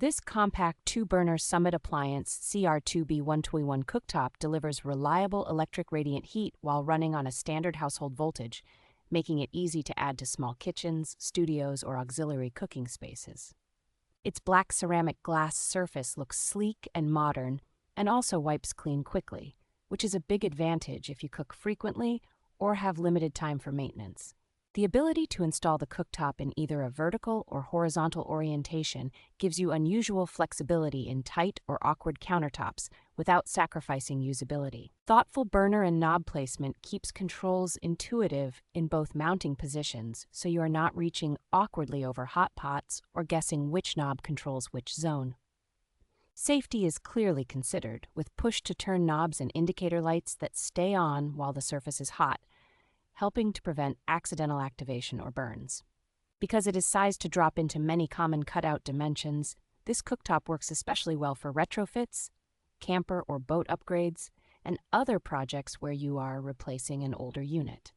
This compact two-burner Summit Appliance CR2B121 Cooktop delivers reliable electric radiant heat while running on a standard household voltage, making it easy to add to small kitchens, studios, or auxiliary cooking spaces. Its black ceramic glass surface looks sleek and modern and also wipes clean quickly, which is a big advantage if you cook frequently or have limited time for maintenance. The ability to install the cooktop in either a vertical or horizontal orientation gives you unusual flexibility in tight or awkward countertops without sacrificing usability. Thoughtful burner and knob placement keeps controls intuitive in both mounting positions, so you are not reaching awkwardly over hot pots or guessing which knob controls which zone. Safety is clearly considered, with push-to-turn knobs and indicator lights that stay on while the surface is hot, helping to prevent accidental activation or burns. Because it is sized to drop into many common cutout dimensions, this cooktop works especially well for retrofits, camper or boat upgrades, and other projects where you are replacing an older unit.